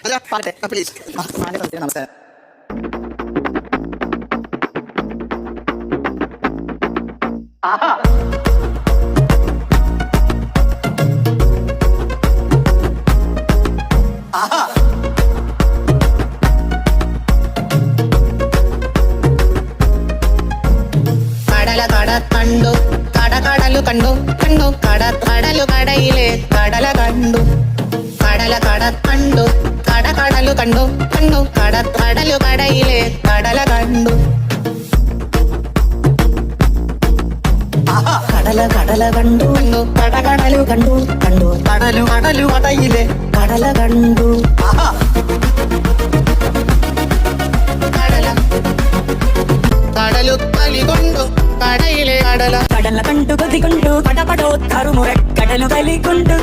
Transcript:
അല്ല പാട്ടെ പ്ലീസ്. നമസ്കാരം. കടല കട കണ്ടു കടലു കണ്ടു കണ്ടു കടലു കടയിലെ കടല കണ്ടു കടല കട കണ്ടു കടലു കണ്ടു കണ്ടു കടലു കടയിലെ കടല കണ്ടു കടല കടല കണ്ടു കണ്ടു കടലു കണ്ടു കണ്ടു കടലു കടയിലെ കടല കണ്ടു കടല കടലു കലി കൊണ്ടു കടയിലെ കടല കടല കണ്ടു കൊതി കൊണ്ടു പടപടോ തറുമുറ കടലു കലി കൊണ്ടു